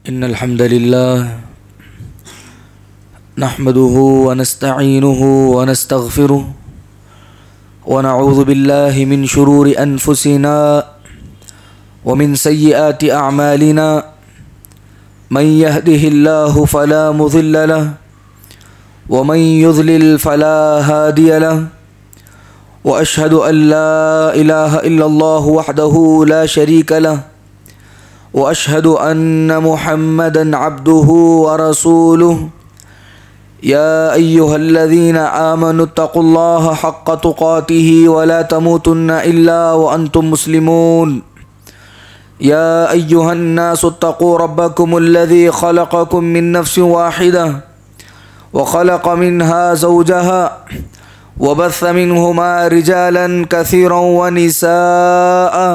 इन्नल हम्दुलिल्लाह नहमदुहु व नस्तईनुहु व नस्तगफिरुहु व नऊज़ु बिल्लाहि मिन शुरूरि अनफुसिना व मिन सय्यिआति अअमालिना मन यहदिहिल्लाहु फला मुज़िल्ल लहु व मन युज़लिल फला हादिय लहु व अशहदु अन ला इलाहा इल्लल्लाहु वहदहु ला शरीका लहु व अशहदु अन्न मुहम्मदन अब्दुहु व रसूलुहु या अय्युहल्लज़ीना आमनुत्तक़ुल्लाह हक़्क़ तुक़ातिही व ला तमूतुन्ना इल्ला व अंतुम मुस्लिमून या अय्युहन्नासुत्तक़ू रब्बकुमुल्लज़ी ख़लक़कुम मिन नफ़्सिन वाहिदा व ख़लक़ मिन्हा ज़ौजहा व बस्स मिन्हुमा रिजालन कसीरन व निसाअ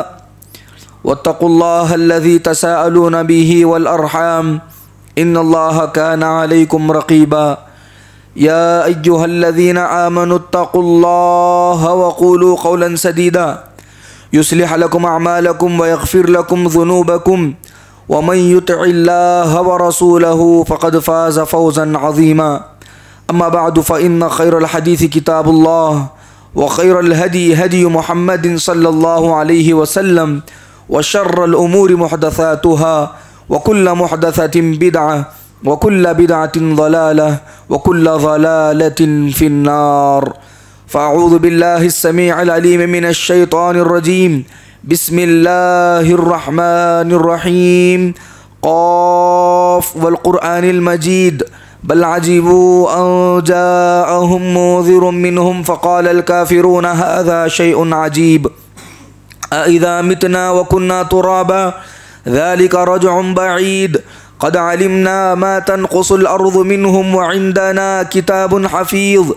वत्तक़ुल्लाहल्लज़ी तसाअलून बिही वल अर्हाम इन्नल्लाह काना अलैकुम रक़ीबा या अय्युहल्लज़ीना आमनुत्तक़ुल्लाह व क़ूलू क़ौलन सदीदा युस्लिह लकुम अअमालकुम व यग़फ़िर लकुम ज़ुनूबकुम व मन युतिइल्लाह व रसूलहु फ़क़द फ़ाज़ फ़ौज़न अज़ीमा अम्मा बअदु फ़इन्न ख़ैरल हदीस किताबुल्लाह व ख़ैरल हदी हदी मुहम्मदिन सल्लल्लाहु अलैहि वसल्लम व शर्रल उमूरि मुहदसातुहा व कुल्ल मुहदसतिन बिदअह व कुल्ल बिदअतिन ज़लालह व कुल्ल ज़लालतिन फिन्नार फ़अऊज़ु बिल्लाहिस समीइल अलीम मिनश शैतानिर रजीम बिस्मिल्लाहिर रहमानिर रहीम क़ाफ़ वल क़ुरआनिल मजीद बल अजीबू अन जाअहुम मुन्ज़िरुम मिनहुम फ़क़ालल काफ़िरून हाज़ा शैउन अजीब अइज़ा मितना व कुन्ना तुराबा ज़ालिका रज्उन बईद क़द अलिमना मा तनक़ुसुल अर्ज़ु मिनहुम व इंदना किताबुन हफ़ीज़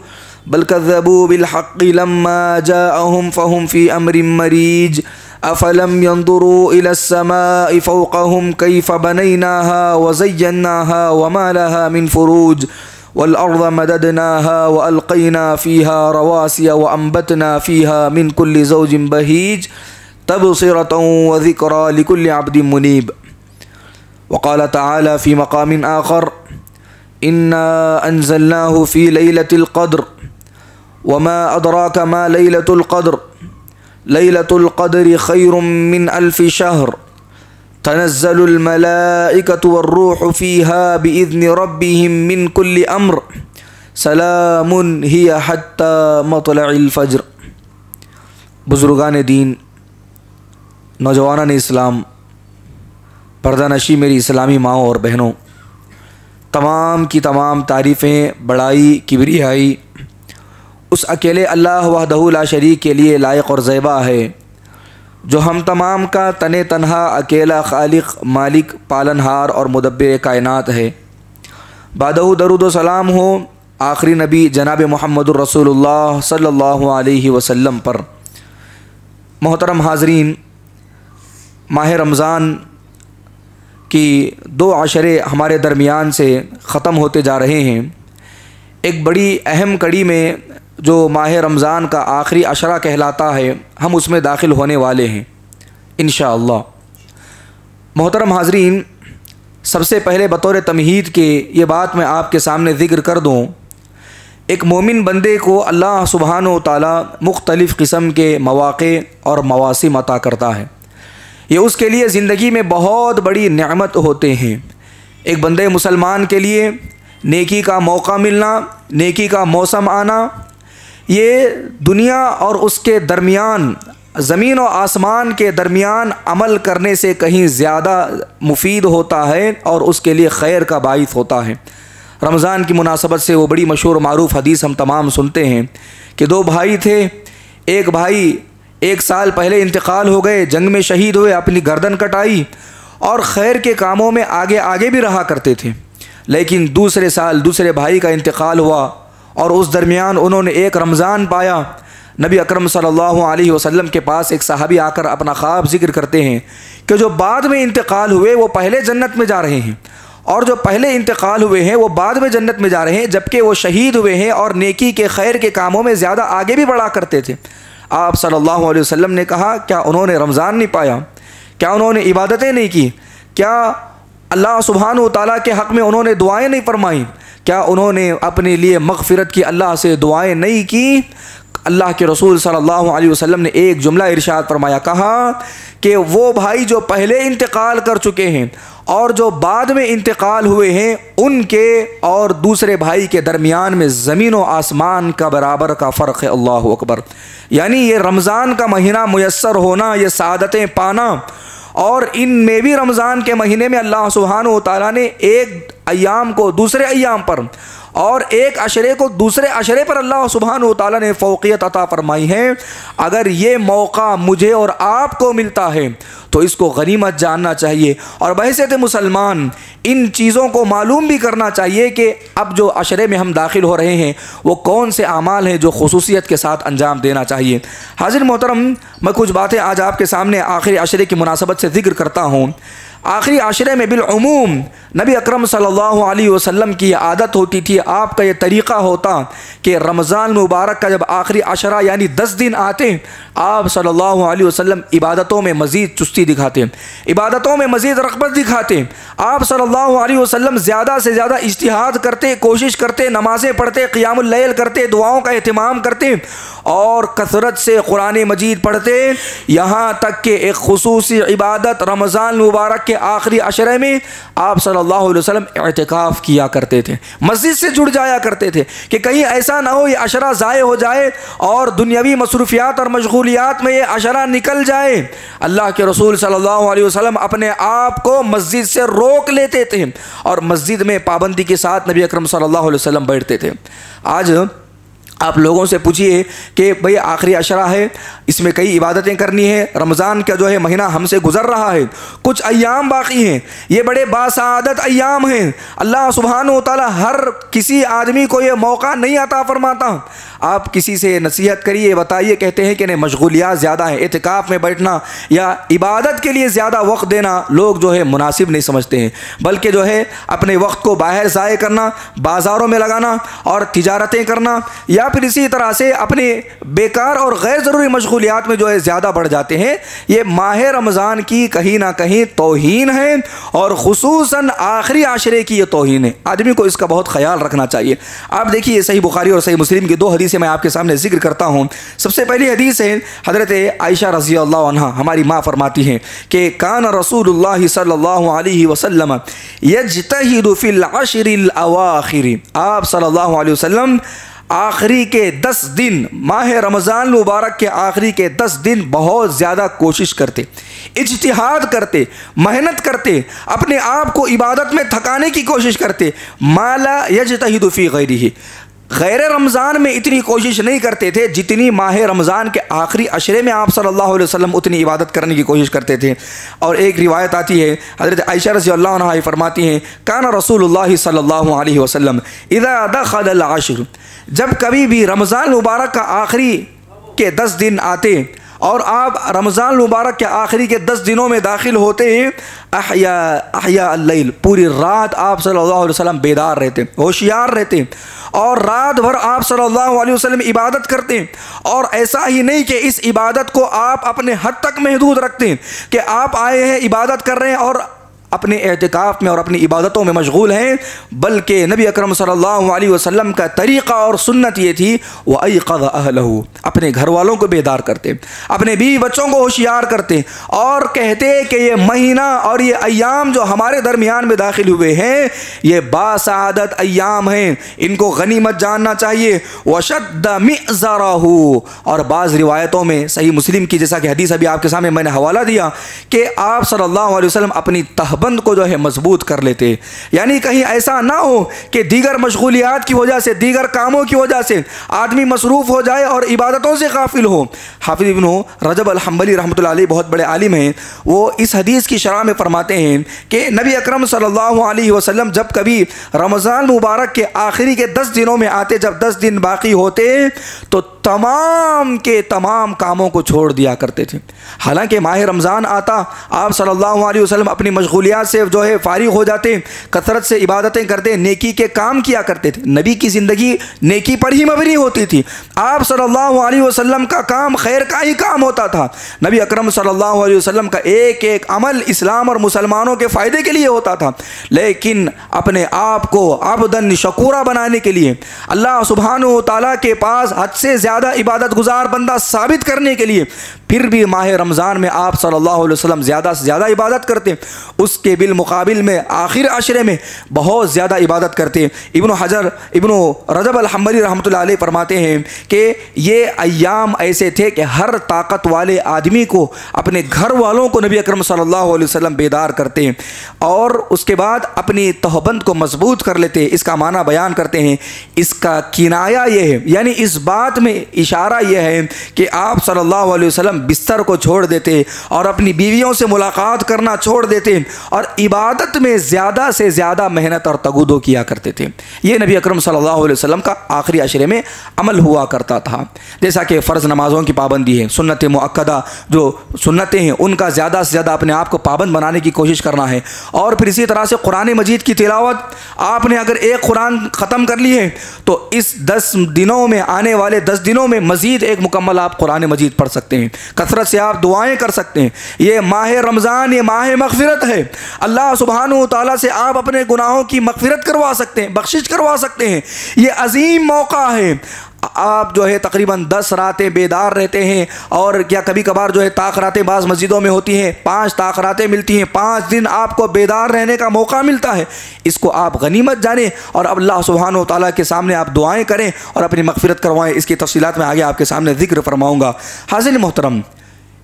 बल कज़्ज़बू बिल हक़्क़ि लम्मा जाअहुम फ़हुम फ़ी अम्रिन मरीज अफ़लम यंज़ुरू इलस समाइ फ़ौक़हुम कैफ़ बनैनाहा व ज़य्यन्नाहा व मा लहा मिन फ़ुरूज वल अर्ज़ मददनाहा व अलक़ैना फ़ीहा रवासिय व अंबतना फ़ीहा मिन कुल्लि ज़ौजिन बहीज तबसिरतन व ज़िक्रा लिकुल्लि अब्दिन मुनीब वक़ाल तआला फ़ी मक़ामिन आख़र इन्ना अंज़लनाहु फ़ी लैलतिल क़द्र व मा अदराका मा लैलतुल क़द्र लैलतुल क़द्रि ख़ैरुम मिन अल्फ़ि शहर तनज़्ज़लुल मलाइकतु वर्रूहु फ़ीहा बिइज़्नि रब्बिहिम मिन कुल्लि अम्र सलामुन हिय हत्ता मत्लइल फ़ज्र। बुज़ुर्गान दीन, नौजवानान इस्लाम, पर्दानशी मेरी इस्लामी माओं और बहनों, तमाम की तमाम तारीफ़ें, बड़ाई, किबरियाई उस अकेले अल्लाह वहदहु ला शरीक के लिए लायक और ज़ैबा है जो हम तमाम का तने तन्हा अकेला खालिक, मालिक, पालनहार और मुदब्बिर कायनात है। बादहु दरूद व सलाम हो आखिरी नबी जनाब मुहम्मदुर रसूलुल्लाह सल्लल्लाहु अलैहि वसल्लम पर। मोहतरम हाज़रीन, माह रमज़ान की 2 अशरे हमारे दरमियान से ख़त्म होते जा रहे हैं। एक बड़ी अहम कड़ी में जो माह रमज़ान का आखिरी अशरा कहलाता है, हम उसमें दाखिल होने वाले हैं इंशाअल्लाह। मोहतरम हाज़रीन, सबसे पहले बतौर तमहीद के ये बात मैं आपके सामने ज़िक्र कर दूँ, एक मोमिन बंदे को अल्लाह सुब्हानहु व तआला मुख्तलिफ़ किस्म के मौक़े और मवासिम अता करता है। ये उसके लिए ज़िंदगी में बहुत बड़ी नेमत होते हैं। एक बंदे मुसलमान के लिए नेकी का मौका मिलना, नेकी का मौसम आना, ये दुनिया और उसके दरमियान, ज़मीन और आसमान के दरमियान अमल करने से कहीं ज़्यादा मुफीद होता है और उसके लिए खैर का बाइस होता है। रमज़ान की मुनासबत से वो बड़ी मशहूर मारूफ़ हदीस हम तमाम सुनते हैं कि 2 भाई थे। एक भाई 1 साल पहले इंतकाल हो गए, जंग में शहीद हुए, अपनी गर्दन कटाई और खैर के कामों में आगे आगे भी रहा करते थे। लेकिन दूसरे साल दूसरे भाई का इंतकाल हुआ और उस दरमियान उन्होंने एक रमज़ान पाया। नबी अकरम सल्लल्लाहु अलैहि वसल्लम के पास एक सहाबी आकर अपना ख्वाब जिक्र करते हैं कि जो बाद में इंतकाल हुए वो पहले जन्नत में जा रहे हैं और जो पहले इंतकाल हुए हैं वो बाद में जन्नत में जा रहे हैं, जबकि वो शहीद हुए हैं और नेकी के खैर के कामों में ज़्यादा आगे भी बढ़ा करते थे। आप सल्लल्लाहु अलैहि वसल्लम ने कहा, क्या उन्होंने रमज़ान नहीं पाया? क्या उन्होंने इबादतें नहीं की? क्या अल्लाह सुब्हानहू तआला के हक़ में उन्होंने दुआएं नहीं फरमाई? क्या उन्होंने अपने लिए मग़फ़िरत की, अल्लाह से दुआएं नहीं की? अल्लाह के रसूल सल्लल्लाहु अलैहि वसल्लम ने एक जुमला इरशाद फरमाया, कहा कि वो भाई जो पहले इंतकाल कर चुके हैं और जो बाद में इंतकाल हुए हैं, उनके और दूसरे भाई के दरमियान में ज़मीन व आसमान का बराबर का फ़र्क है। अल्लाहु अकबर। यानी ये रमज़ान का महीना मुयस्सर होना, ये सादतें पाना, और इनमें भी रमज़ान के महीने में अल्लाह सुब्हानहू तआला ने एक अय्याम को दूसरे अय्याम पर और एक अशरे को दूसरे अशरे पर अल्लाह सुब्हानहू तआला ने फ़ौक़ियत अता फ़रमाई है। अगर ये मौका मुझे और आपको मिलता है तो इसको गनीमत जानना चाहिए, और बहैसियत मुसलमान इन चीज़ों को मालूम भी करना चाहिए कि अब जो अशरे में हम दाखिल हो रहे हैं वो कौन से आमाल हैं जो खुसूसियत के साथ अंजाम देना चाहिए। हाज़िर मोहतरम, मैं कुछ बातें आज आपके सामने आखिरी अशरे की मुनासबत से ज़िक्र करता हूँ। आखिरी आशरे में बिलउमूम नबी अकरम सल्लल्लाहु अलैहि वसल्लम की आदत होती थी, आपका ये तरीक़ा होता कि रमज़ान मुबारक का जब आखिरी अशरा यानी 10 दिन आते, आप सल्लल्लाहु अलैहि वसल्लम इबादतों में मज़ीद चुस्ती दिखाते, इबादतों में मज़ीद रग़बत दिखाते। आप सल्लल्लाहु अलैहि वसल्लम ज़्यादा से ज़्यादा इज्तिहाद करते, कोशिश करते, नमाज़ें पढ़ते, क़ियामुल लैल करते, दुआओं का एहतिमाम करते और कसरत से कुरान मजीद पढ़ते। यहाँ तक कि एक खुसूसी इबादत रमज़ान मुबारक के आखिरी अशरे में आप सल्लल्लाहु अलैहि वसल्लम इतिकाफ़ किया करते थे, मस्जिद से जुड़ जाया करते थे कि कहीं ऐसा ना हो ये अशरा ज़ाय हो जाए और दुनियावी मसरूफियात और मशगूलियात में ये अशरा निकल जाए। अल्लाह के रसूल सल्लल्लाहु अलैहि वसल्लम अपने आप को मस्जिद से रोक लेते थे और मस्जिद में पाबंदी के साथ नबी अकरम सल्लल्लाहु अलैहि वसल्लम बैठते थे। आज आप लोगों से पूछिए कि भाई आखिरी अशरा है, इसमें कई इबादतें करनी है, रमज़ान का जो है महीना हमसे गुज़र रहा है, कुछ अय्याम बाकी हैं, ये बड़े बासादत अय्याम हैं। अल्लाह सुब्हानहू तआला हर किसी आदमी को ये मौका नहीं अता फरमाता। आप किसी से नसीहत करिए, बताइए, कहते हैं कि नहीं मशगूलियात ज़्यादा हैं, इतिकाफ़ में बैठना या इबादत के लिए ज़्यादा वक्त देना लोग जो है मुनासिब नहीं समझते हैं, बल्कि जो है अपने वक्त को बाहर ज़ाय करना, बाज़ारों में लगाना और तिजारतें करना, या फिर इसी तरह से अपने बेकार और गैर ज़रूरी मशगूलियात में जो है ज़्यादा बढ़ जाते हैं। ये माह रमज़ान की कहीं ना कहीं तौहीन है और ख़ुसूसन आखिरी आशरे की ये तौहीन है। आदमी को इसका बहुत ख्याल रखना चाहिए। आप देखिए सही बुखारी और सही मुस्लिम की 2 हदीसें मैं आपके सामने जिक्र करता हूँ। सबसे पहली हदीस है हज़रत आयशा रज़ी अल्लाह अन्हा, हमारी माँ फरमाती हैं कि कान रसूलुल्लाह सल्लल्लाहु अलैहि वसल्लम यज्तहिदु फिल अशरिल अवाखिर, आप सल्लल्लाहु अलैहि वसल्लम आखिरी के 10 दिन, माह रमज़ान मुबारक के आखिरी के 10 दिन बहुत ज़्यादा कोशिश करते, इज्तिहाद करते, मेहनत करते, अपने आप को इबादत में थकाने की कोशिश करते। माला यज्तहिदु फी गैरिही, गैर रमज़ान में इतनी कोशिश नहीं करते थे जितनी माह रमज़ान के आखिरी अशरे में आप सल्लल्लाहु अलैहि वसल्लम उतनी इबादत करने की कोशिश करते थे। और एक रिवायत आती है, हज़रत आयशा रज़ी अल्लाह अन्हा फरमाती हैं, काना रसूलुल्लाह सल्लल्लाहु अलैहि वसल्लम इज़ा दख़ल अल-अश्र, जब कभी भी रमज़ान मुबारक का आखिरी के 10 दिन आते और आप रमज़ान मुबारक के आखिरी के 10 दिनों में दाखिल होते हैं, अहया अल-लैल, पूरी रात आप सल्लल्लाहु अलैहि वसल्लम बेदार रहते, होशियार रहते और रात भर आप सल्लल्लाहु अलैहि वसल्लम इबादत करते। और ऐसा ही नहीं कि इस इबादत को आप अपने हद तक महदूद रखते हैं कि आप आए हैं इबादत कर रहे हैं और अपने एहतिकाफ़ में और अपनी इबादतों में मशगूल हैं, बल्कि नबी अकरम सल्लल्लाहु अलैहि वसल्लम का तरीक़ा और सुन्नत ये थी वह अयक़ज़ अहलहू, अपने घर वालों को बेदार करते, अपने बीवी बच्चों को होशियार करते और कहते कि ये महीना और ये अय्याम जो हमारे दरमियान में दाखिल हुए हैं ये बासादत अय्याम हैं, इनको गनीमत जानना चाहिए। वशद्द मिज़रहू, और बाज़ रिवायतों में सही मुस्लिम की, जैसा कि हदीस अभी आपके सामने मैंने हवाला दिया, कि आप सल्लल्लाहु अलैहि वसल्लम अपनी बंद को जो है मजबूत कर लेते, यानी कहीं ऐसा ना हो कि दीगर मशगूलियात की वजह से, दीगर कामों की वजह से आदमी मसरूफ़ हो जाए और इबादतों से गाफिल हो। हाफिज़ इब्न रजब अल-हंबली रहमतुल्लाह अलैह बहुत बड़े आलिम हैं, वो इस हदीस की शरह में फरमाते हैं कि नबी अकरम सल्लल्लाहु अलैहि वसल्लम जब कभी रमज़ान मुबारक के आखिरी के 10 दिनों में आते, जब 10 दिन बाकी होते तो तमाम के तमाम कामों को छोड़ दिया करते थे। हालांकि माह रमज़ान आता, आप सल्लल्लाहु अलैहि वसल्लम अपनी मशगूलियात से जो है फारिग हो जाते, कसरत से इबादतें करते, नेकी के काम किया करते थे। नबी की ज़िंदगी नेकी पर ही मबनी होती थी। आप सल्लल्लाहु अलैहि वसल्लम का काम खैर का ही काम होता था। नबी अकरम सल्लल्लाहु अलैहि वसल्लम का एक एक अमल इस्लाम और मुसलमानों के फ़ायदे के लिए होता था। लेकिन अपने आप को अब्दन शकूरा बनाने के लिए, अल्लाह सुब्हानहू व तआला के पास हद से ज़्यादा इबादत गुजार बंदा साबित करने के लिए फिर भी माह रमज़ान में आप सल्लल्लाहु अलैहि वसल्लम ज़्यादा से ज़्यादा इबादत करते। उसके बिल मुकाबिल में आखिर अशरे में बहुत ज़्यादा इबादत करते। इब्न रजब अल-हम्बली रहमतुल्लाह अलैह फरमाते हैं कि ये अय्याम ऐसे थे कि हर ताकत वाले आदमी को, अपने घर वालों को नबी अकरम सल्लल्लाहु अलैहि वसल्लम बेदार करते हैं और उसके बाद अपनी तहबंद को मजबूत कर लेते। इसका माना बयान करते हैं। इसका किनाया ये है, यानी इस बात में इशारा यह है कि आप सल्लल्लाहु अलैहि वसल्लम बिस्तर को छोड़ देते और अपनी बीवियों से मुलाकात करना छोड़ देते और इबादत में ज़्यादा से ज़्यादा मेहनत और तगुदो किया करते थे। ये नबी अकरम सल्लल्लाहु अलैहि वसल्लम का आखिरी अशरे में अमल हुआ करता था। जैसा कि फ़र्ज़ नमाज़ों की पाबंदी है, सुन्नत मुअक्कदा जो सुन्नतें हैं उनका ज़्यादा से ज़्यादा अपने आप को पाबंद बनाने की कोशिश करना है। और फिर इसी तरह से कुरान मजीद की तिलावत, आपने अगर एक कुरान ख़त्म कर ली है तो इस 10 दिनों में, आने वाले 10 दिनों में मज़ीद एक मुकम्मल आप कुरान मजीद पढ़ सकते हैं। कसरत से आप दुआएं कर सकते हैं। ये माह रमज़ान, ये माह मग़फ़िरत है। अल्लाह सुब्हानहू व तआला से आप अपने गुनाहों की मग़फ़िरत करवा सकते हैं, बख्शिश करवा सकते हैं। ये अजीम मौका है। आप जो है तकरीबन 10 रातें बेदार रहते हैं और क्या कभी कभार जो है ताक रातें बाज़ मस्जिदों में होती हैं, 5 ताक रातें मिलती हैं, 5 दिन आपको बेदार रहने का मौका मिलता है। इसको आप गनीमत जानें और अल्लाह सुब्हानहू व तआला के सामने आप दुआएं करें और अपनी मग़फ़िरत करवाएं। इसकी तफ़सीलात में आगे आपके सामने ज़िक्र फरमाऊँगा। हाज़िरीन मोहतरम,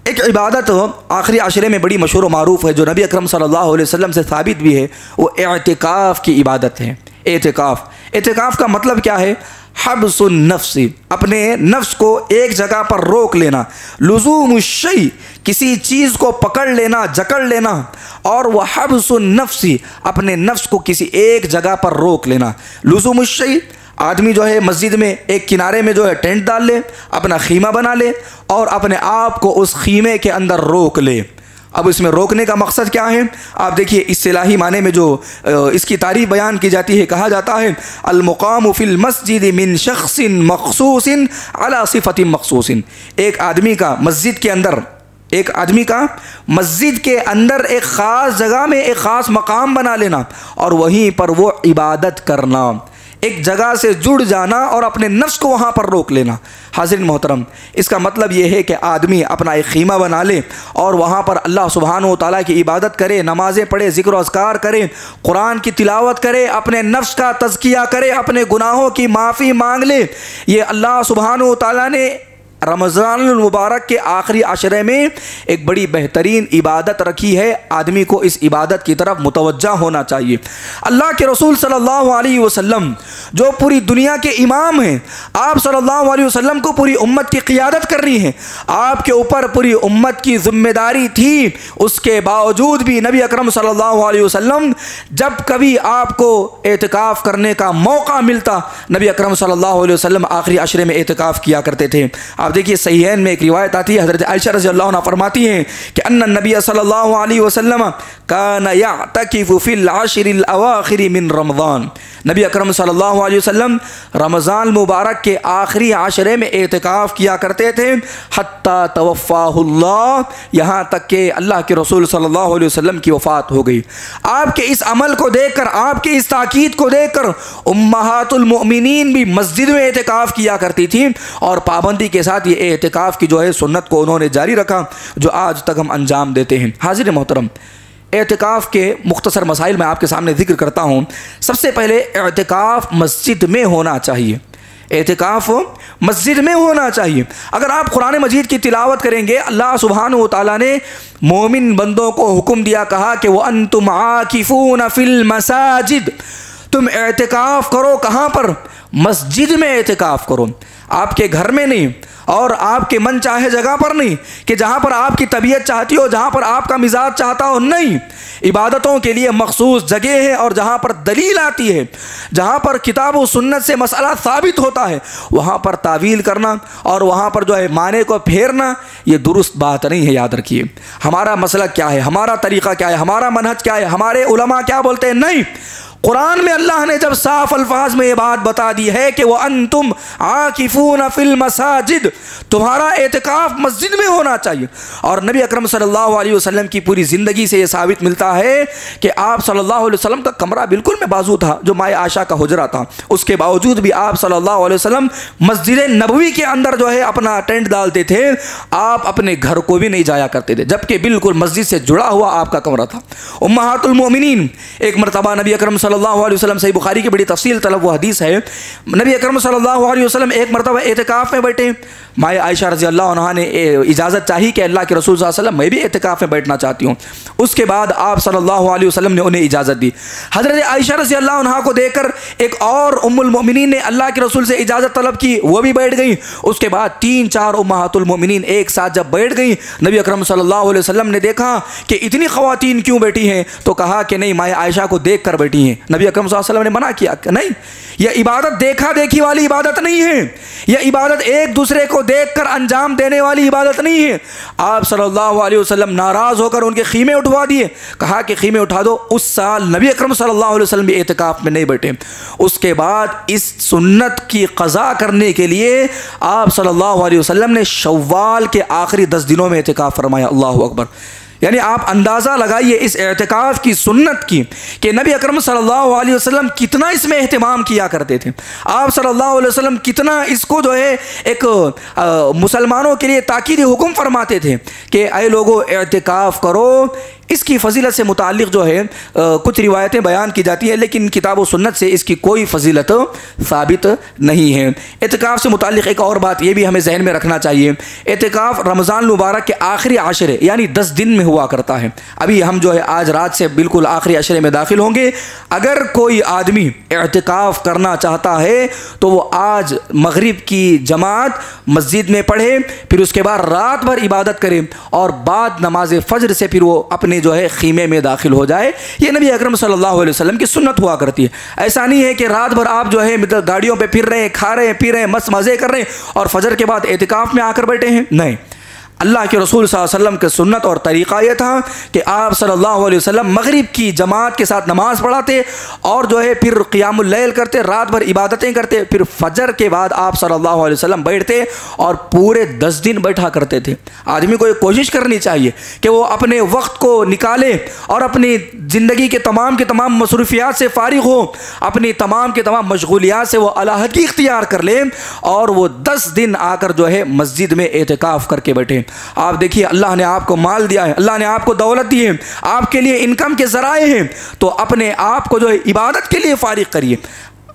एक इबादत आखिरी अशरे में बड़ी मशहूर व मारूफ़ है जो नबी अकरम सल्लल्लाहु अलैहि वसल्लम से साबित भी है, वो एतिकाफ़ की इबादत है। एतिकाफ़ का मतलब क्या है? हब्सुन नफ्सी, अपने नफ्स को एक जगह पर रोक लेना। लुज़ूमुश्शै, किसी चीज़ को पकड़ लेना, जकड़ लेना। और वह हब्सुन नफ्सी, अपने नफ्स को किसी एक जगह पर रोक लेना। लुज़ूमुश्शै, आदमी जो है मस्जिद में एक किनारे में जो है टेंट डाल ले, अपना खीमा बना ले और अपने आप को उस खीमे के अंदर रोक ले। अब इसमें रोकने का मकसद क्या है? आप देखिए, इस्तिलाही माने में जो इसकी तारीफ़ बयान की जाती है, कहा जाता है अल-मुक़ामु फ़िल मस्जिद मिन शख़्सिन मख़सूसिन अला सिफ़तिन मख़सूसिन। एक आदमी का मस्जिद के अंदर एक ख़ास जगह में एक ख़ास मकाम बना लेना और वहीं पर वो इबादत करना, एक जगह से जुड़ जाना और अपने नफ्स को वहाँ पर रोक लेना। हाज़िरीन मोहतरम, इसका मतलब ये है कि आदमी अपना एक खीमा बना ले और वहाँ पर अल्लाह सुब्हानहू व तआला की इबादत करे, नमाज़ें पढ़े, ज़िक्र व अज़कार करे, कुरान की तिलावत करे, अपने नफ्स का तज़किया करे, अपने गुनाहों की माफ़ी मांग ले। ये अल्लाह सुब्हानहू व तआला ने रमज़ान मुबारक के आखिरी अशरे में एक बड़ी बेहतरीन इबादत रखी है। आदमी को इस इबादत की तरफ मुतवज्जा होना चाहिए। अल्लाह के रसूल सल्लल्लाहु अलैहि वसल्लम जो पूरी दुनिया के इमाम हैं, आप सल्लल्लाहु अलैहि वसल्लम को पूरी उम्मत की क़ियादत करनी है, आपके ऊपर पूरी उम्मत की ज़िम्मेदारी थी। उसके बावजूद भी नबी अकरम सल्लल्लाहु अलैहि वसल्लम जब कभी आपको एतिकाफ़ करने का मौका मिलता, नबी अकरम सल्लल्लाहु अलैहि वसल्लम आखिरी अशरे में एतिकाफ़ किया करते थे। आप देखिए, सहीहैन में एक रिवायत आती है, हज़रत आयशा रज़ियल्लाहु अन्हा फरमाती हैं कि अन्ना नबी सल्लल्लाहु अलैहि वसल्लम काना यअतकिफु फ़िल अशरिल अवाखिर मिन रमज़ान। नबी अकरम सल्लल्लाहु अलैहि वसल्लम रमज़ान मुबारक के आखिरी आशरे में एतिकाफ़ किया करते थे, हत्ता तवफ़्फ़ाहुल्लाह, यहाँ तक कि अल्लाह के रसूल सल्लल्लाहु अलैहि वसल्लम की वफ़ात हो गई। आपके इस अमल को देखकर, आपके इस ताकीद को देखकर उम्महातुल मोमिनीन भी मस्जिद में एतिकाफ़ किया करती थी और पाबंदी के साथ ये एतिकाफ़ की जो है सुन्नत को उन्होंने जारी रखा, जो आज तक हम अंजाम देते हैं। हाज़िर मोहतरम, एतिकाफ़ के मुख्तसर मसाइल मैं आपके सामने ज़िक्र करता हूँ। सबसे पहले, एतिकाफ़ मस्जिद में होना चाहिए। एतिकाफ़ मस्जिद में होना चाहिए। अगर आप कुरान मजीद की तिलावत करेंगे, अल्लाह सुब्हानहू व तआला ने मोमिन बंदों को हुक्म दिया, कहा कि व अंतुम आकिफून फ़िल मसाजिद, तुम एतिकाफ़ करो। कहाँ पर? मस्जिद में एतिकाफ़ करो, आपके घर में नहीं। और आपके मन चाहे जगह पर नहीं, कि जहाँ पर आपकी तबीयत चाहती हो, जहाँ पर आपका मिजाज चाहता हो, नहीं। इबादतों के लिए मखसूस जगह है, और जहाँ पर दलील आती है, जहाँ पर किताब व सुन्नत से मसला साबित होता है, वहाँ पर तावील करना और वहाँ पर जो है माने को फेरना, ये दुरुस्त बात नहीं है। याद रखिए, हमारा मसला क्या है, हमारा तरीक़ा क्या है, हमारा मनहज क्या है, हमारे उलमा क्या बोलते हैं, नहीं। कुरान में अल्लाह ने जब साफ अल्फाज में ये बात बता दी है कि वह अंतुम आकिफून फिल मसाजिद, तुम्हारा एतिकाफ मस्जिद में होना चाहिए। और नबी अकरम सल्लल्लाहु अलैहि वसल्लम की पूरी ज़िंदगी से ये साबित मिलता है कि आप सल्लल्लाहु अलैहि वसल्लम का कमरा बिल्कुल में बाजू था, जो माए आयशा का हुजरा था, उसके बावजूद भी आप सल्लल्लाहु अलैहि वसल्लम मस्जिद नबवी के अंदर जो है अपना टेंट डालते थे। आप अपने घर को भी नहीं जाया करते थे, जबकि बिल्कुल मस्जिद से जुड़ा हुआ आपका कमरा था। उम्महातुल मोमिनीन, एक मरतबा नबी अकरम सल्लल्लाहु अलैहि वसल्लम, सही बुखारी की बड़ी तफसील तलब वो हदीस है, नबी अकरम सल्लल्लाहु अलैहि वसल्लम एक मरतबा एतिकाफ में बैठे। माए आयशा रज़ी अल्लाह अन्हा ने इजाज़त चाही कि अल्लाह के रसूल सल्लल्लाहु अलैहि वसल्लम, मैं भी एतिकाफ में बैठना चाहती हूँ। उसके बाद आप सल्लल्लाहु अलैहि वसल्लम ने उन्हें इजाज़त दी। हज़रत आयशा रज़ी अल्लाह अन्हा को देखकर एक और उम्मुल मोमिनीन ने अल्लाह के रसूल से इजाज़त तलब की, वो भी बैठ गई। उसके बाद 3-4 उम्महातुल मोमिनीन एक साथ जब बैठ गई, नबी अकरम सल्लल्लाहु अलैहि वसल्लम ने देखा कि इतनी ख़वातीन क्यों बैठी हैं, तो कहा कि नहीं, माए आयशा को देख कर बैठी हैं। नबी अकरम सल्लल्लाहु अलैहि वसल्लम ने मना किया कि नहीं, यह इबादत देखा देखी वाली इबादत नहीं है, यह इबादत एक दूसरे को देख कर अंजाम देने वाली इबादत नहीं है। आप सल्लल्लाहु अलैहि वसल्लम नाराज़ होकर उनके खीमे उठवा दिए, कहा कि खीमे उठा दो। उस साल नबी अकरम सल्लल्लाहु अलैहि वसल्लम भी एतिकाफ में नहीं बैठे। उसके बाद इस सुन्नत की क़ज़ा करने के लिए आप सल्लल्लाहु अलैहि वसल्लम ने शव्वाल के आखिरी 10 दिनों में एतिकाफ फरमाया। अल्लाहु अकबर। यानी आप अंदाज़ा लगाइए इस एतिकाफ़ की सुन्नत की, कि नबी अकरम सल्लल्लाहु अलैहि वसल्लम कितना इसमें एहतमाम किया करते थे। आप सल्लल्लाहु अलैहि वसल्लम कितना इसको जो है एक मुसलमानों के लिए ताकीदी हुक्म फरमाते थे कि ऐ लोगों एतिकाफ़ करो। इसकी फजीलत से मुताल्लिक़ जो है कुछ रिवायतें बयान की जाती हैं, लेकिन किताब व सुन्नत से इसकी कोई फजीलत साबित नहीं है। एतिकाफ़ से मुताल्लिक़ एक और बात ये भी हमें जहन में रखना चाहिए, एतिकाफ़ रमज़ान मुबारक के आखिरी आशरे यानी 10 दिन में हुआ करता है। अभी हम जो है आज रात से बिल्कुल आखिरी अशरे में दाखिल होंगे। अगर कोई आदमी एतिकाफ़ करना चाहता है तो वो आज मगरिब की जमात मस्जिद में पढ़े, फिर उसके बाद रात भर इबादत करे और बाद नमाज फ़ज्र से फिर वो अपने जो है खीमे में दाखिल हो जाए। ये नबी अकरम सल्लल्लाहु अलैहि वसल्लम की सुन्नत हुआ करती है। ऐसा नहीं है कि रात भर आप जो है मतलब गाड़ियों पे फिर रहे हैं, खा रहे हैं, पी रहे हैं, मस्त मज़े कर रहे हैं और फजर के बाद एतिकाफ़ में आकर बैठे हैं। नहीं, अल्लाह के रसूल सल्लल्लाहु अलैहि वसल्लम के सुन्नत और तरीक़ा यह था कि आप सल्लल्लाहु अलैहि वसल्लम मगरिब की जमात के साथ नमाज़ पढ़ाते और जो है फिर क़ियामुल लैल करते, रात भर इबादतें करते, फिर फजर के बाद आप सल्लल्लाहु अलैहि वसल्लम बैठते और पूरे 10 दिन बैठा करते थे। आदमी को ये कोशिश करनी चाहिए कि वो अपने वक्त को निकाले और अपनी ज़िंदगी के तमाम मसरूफियात से फ़ारिग हो, अपनी तमाम के तमाम मशगूलियात से वो अलहदगी इख्तियार कर ले और वो 10 दिन आकर जो है मस्जिद में एतिकाफ़ करके बैठे। आप देखिए, अल्लाह ने आपको माल दिया है, अल्लाह ने आपको दौलत दी है, आपके लिए इनकम के ज़राए हैं, तो अपने आप को जो है इबादत के लिए फ़ारिग करिए।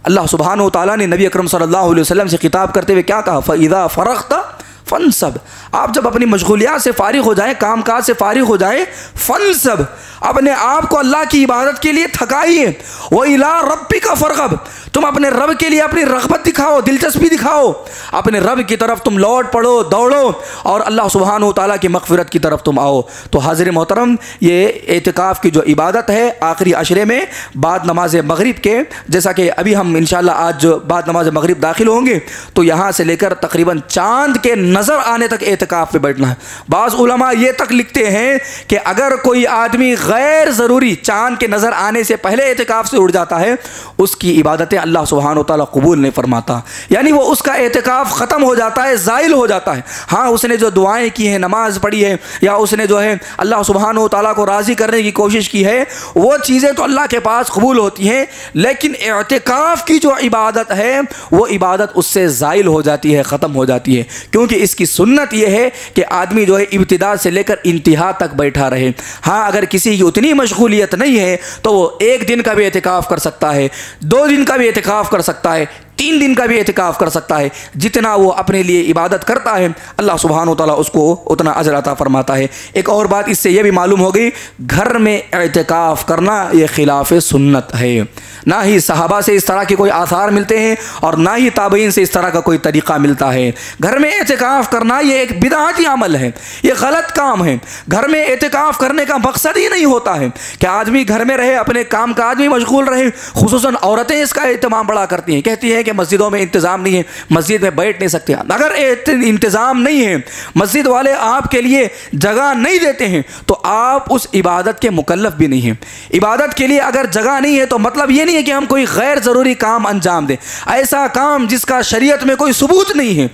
अल्लाह सुब्हानहु व तआला ने नबी अकरम सल्लल्लाहु अलैहि वसल्लम से खिताब करते हुए क्या कहा, फ़इज़ा फ़रग़्ता फ़नसब। आप जब अपनी मशगूलियात से फ़ारिग हो जाए, काम काज से फ़ारिग हो जाए, फ़नसब, अपने आप को अल्लाह की इबादत के लिए थकाइए। व इला रब्बिका फ़रग़ब, तुम अपने रब के लिए अपनी रग़बत दिखाओ, दिलचस्पी दिखाओ, अपने रब की तरफ तुम लौट पड़ो, दौड़ो और अल्लाह सुब्हानहु व तआला की मग़फ़िरत की तरफ तुम आओ। तो हाज़िर मोहतरम, ये एतिकाफ़ की जो इबादत है आखिरी अशरे में बाद नमाज मगरिब के, जैसा कि अभी हम इंशाअल्लाह आज बाद नमाज मगरिब दाखिल होंगे, तो यहाँ से लेकर तकरीबन चाँद के नज़र आने तक एतिकाफ़ में बैठना है। बाज़ उलमा ये तक लिखते हैं कि अगर कोई आदमी गैर ज़रूरी चाँद के नज़र आने से पहले एतिकाफ़ से उड़ जाता है, उसकी इबादतें अल्लाह सुब्हानहु व तआला कबूल नहीं फरमाता, यानी वो उसका एतिकाफ़ ख़त्म हो जाता है, ज़ाइल हो जाता है। हाँ, उसने जो दुआएं की हैं, नमाज पढ़ी है, या उसने जो है अल्लाह सुब्हानहु व तआला को राज़ी करने की कोशिश की है, वो चीज़ें तो अल्लाह के पास कबूल होती हैं, लेकिन एतिकाफ़ की जो इबादत है वो इबादत उससे ज़ाइल हो जाती है, ख़त्म हो जाती है। क्योंकि इसकी सुन्नत यह है कि आदमी जो है इब्तिदा से लेकर इंतहा तक बैठा रहे। हाँ, अगर किसी की उतनी मशगूलियत नहीं है तो वो 1 दिन का भी एतिकाफ़ कर सकता है, 2 दिन का भी एतिकाफ़ कर सकता है, 3 दिन का भी एतिकाफ़ कर सकता है। जितना वो अपने लिए इबादत करता है अल्लाह सुब्हानहू व तआला उसको उतना अजर अता फरमाता है। एक और बात इससे ये भी मालूम हो गई, घर में एतिकाफ़ करना ये खिलाफ सुन्नत है। ना ही सहाबा से इस तरह के कोई आसार मिलते हैं और ना ही ताबईन से इस तरह का कोई तरीक़ा मिलता है। घर में एतिकाफ़ करना ये एक बिदअती अमल है, ये गलत काम है। घर में एतिकाफ़ करने का मकसद ही नहीं होता है कि आदमी घर में रहे, अपने काम काज में मशगूल रहे। खुसूसन औरतें इसका एहतमाम बड़ा करती हैं, कहती हैं कि मस्जिदों में इंतज़ाम नहीं है, मस्जिद में बैठ नहीं सकते। अगर इंतज़ाम नहीं है, मस्जिद वाले आपके लिए जगह नहीं देते हैं, तो आप उस इबादत के मुकल्लफ भी नहीं हैं। इबादत के लिए अगर जगह नहीं है तो मतलब ये नहीं है कि हम कोई गैर ज़रूरी काम अंजाम दें, ऐसा काम जिसका शरीयत में कोई सबूत नहीं है।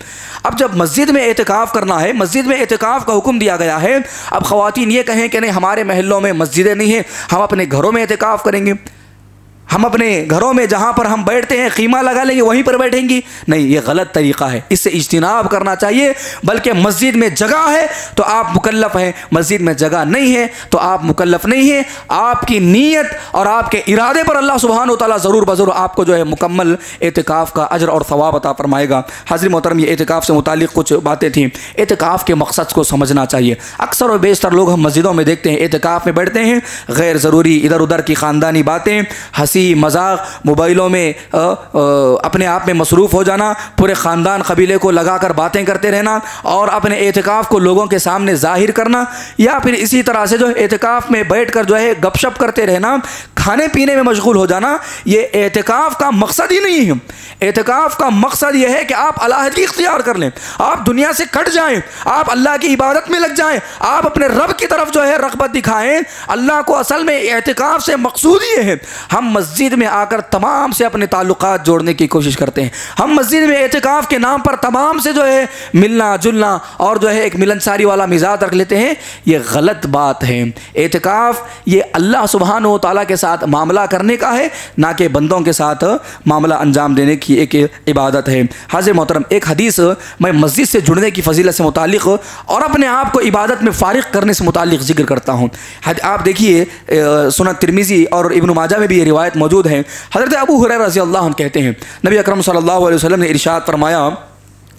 अब जब मस्जिद में एतिकाफ़ करना है, मस्जिद में एतिकाफ़ का हुक्म दिया गया है, अब ख़वातीन ये कहें कि नहीं हमारे महल्लों में मस्जिदें नहीं हैं, हम अपने घरों में एतिकाफ़ करेंगे, हम अपने घरों में जहाँ पर हम बैठते हैं ख़ीमा लगा लेंगे, वहीं पर बैठेंगी। नहीं, ये गलत तरीक़ा है, इससे इज्तिनाब करना चाहिए। बल्कि मस्जिद में जगह है तो आप मुकल्लफ़ हैं, मस्जिद में जगह नहीं है तो आप मुकल्लफ़ नहीं हैं। आपकी नीयत और आपके इरादे पर अल्लाह सुब्हानहू व तआला ज़रूर बज़रूर आपको जो है मुकम्मल एतिकाफ़ का अजर और सवाब अता फरमाएगा। हाज़िर मोहतरम, ये एतिकाफ़ से मुतालिक कुछ बातें थीं। एतिकाफ़ के मकसद को समझना चाहिए। अक्सर और बेशतर लोग हम मस्जिदों में देखते हैं एतिकाफ़ में बैठते हैं, गैर ज़रूरी इधर उधर की ख़ानदानी बातें, हंसी मजाक, मोबाइलों में अपने आप में मसरूफ़ हो जाना, पूरे ख़ानदान कबीले को लगाकर बातें करते रहना और अपने एतिकाफ़ को लोगों के सामने ज़ाहिर करना, या फिर इसी तरह से जो एतिकाफ़ में बैठकर जो है गपशप करते रहना, खाने पीने में मशगूल हो जाना, ये एतिकाफ़ का मकसद ही नहीं है। एतिकाफ़ का मकसद ये है कि आप अलहदगी इख्तियार कर लें, आप दुनिया से कट जाएं, आप अल्लाह की इबादत में लग जाएं, आप अपने रब की तरफ जो है रग़बत दिखाएं। अल्लाह को असल में एतिकाफ़ से मकसूद ये है, हम मस्जिद में आकर तमाम से अपने ताल्लुकात जोड़ने की कोशिश करते हैं। हम मस्जिद में एतिकाफ़ के नाम पर तमाम से जो है मिलना जुलना और जो है एक मिलनसारी वाला मिजाज रख लेते हैं, ये गलत बात है। एतिकाफ़ ये अल्लाह सुब्हानहू व तआला के साथ मामला करने का है, ना कि बंदों के साथ मामला अंजाम देने की एक इबादत है। हाज़िर मोहतरम, एक हदीस मैं मस्जिद से जुड़ने की फजीलत से मुतालिक और अपने आप को इबादत में फ़ारिग करने से मुतालिक ज़िक्र करता हूँ। आप देखिए, सुनन तिरमिज़ी और इब्न माजा में भी ये रिवायत मौजूद है। हज़रत अबू हुरैरा रज़ी अल्लाह अन्हु कहते हैं, नबी अकरम सल्लल्लाहु अलैहि वसल्लम ने इरशाद फरमाया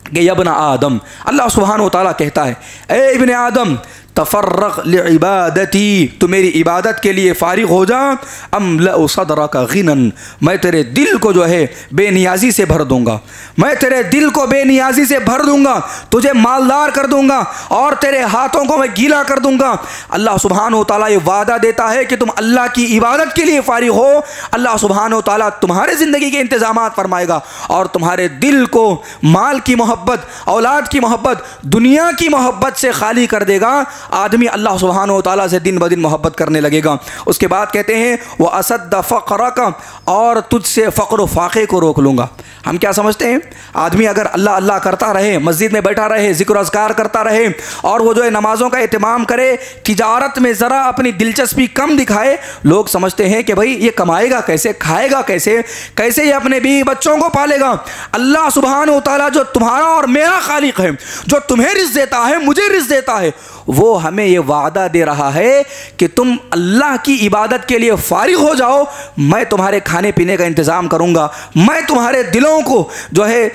कि या इब्न आदम, अल्लाह सुब्हानहू व तआला कहता है, ए इब्न आदम तफ़र्रग़ लिइबादती, तू मेरी इबादत के लिए फ़ारिग हो जा। अमलअ सदरका गिनन, मैं तेरे दिल को जो है बेनियाजी से भर दूँगा, मैं तेरे दिल को बेनियाजी से भर दूँगा, तुझे मालदार कर दूँगा और तेरे हाथों को मैं गीला कर दूँगा। अल्लाह सुब्हानहू व तआला ये वादा देता है कि तुम अल्लाह की इबादत के लिए फ़ारिग हो, अल्लाह सुब्हानहू व तआला तुम्हारे ज़िंदगी के इंतज़ामात फरमाएगा और तुम्हारे दिल को माल की मोहब्बत, औलाद की मोहब्बत, दुनिया की मोहब्बत से खाली कर देगा। आदमी अल्लाह सुब्हानहू व तआला से दिन ब दिन मोहब्बत करने लगेगा। उसके बाद कहते हैं वह असद फ़क़रका, और तुझसे फ़क़्र फ़ाक़े को रोक लूँगा। हम क्या समझते हैं, आदमी अगर अल्लाह अल्लाह करता रहे, मस्जिद में बैठा रहे, ज़िक्र अज़कार करता रहे और वो जो है नमाज़ों का एहतमाम करे, तिजारत में ज़रा अपनी दिलचस्पी कम दिखाए, लोग समझते हैं कि भाई ये कमाएगा कैसे, खाएगा कैसे, कैसे ये अपने बीवी बच्चों को पालेगा। अल्लाह सुब्हानहू व तआला जो तुम्हारा और मेरा खालिक है, जो तुम्हें रिज़्क़ देता है, मुझे रिज़्क़ देता है, वो हमें ये वादा दे रहा है कि तुम अल्लाह की इबादत के लिए फ़ारिग हो जाओ, मैं तुम्हारे खाने पीने का इंतज़ाम करूँगा, मैं तुम्हारे दिलों को जो है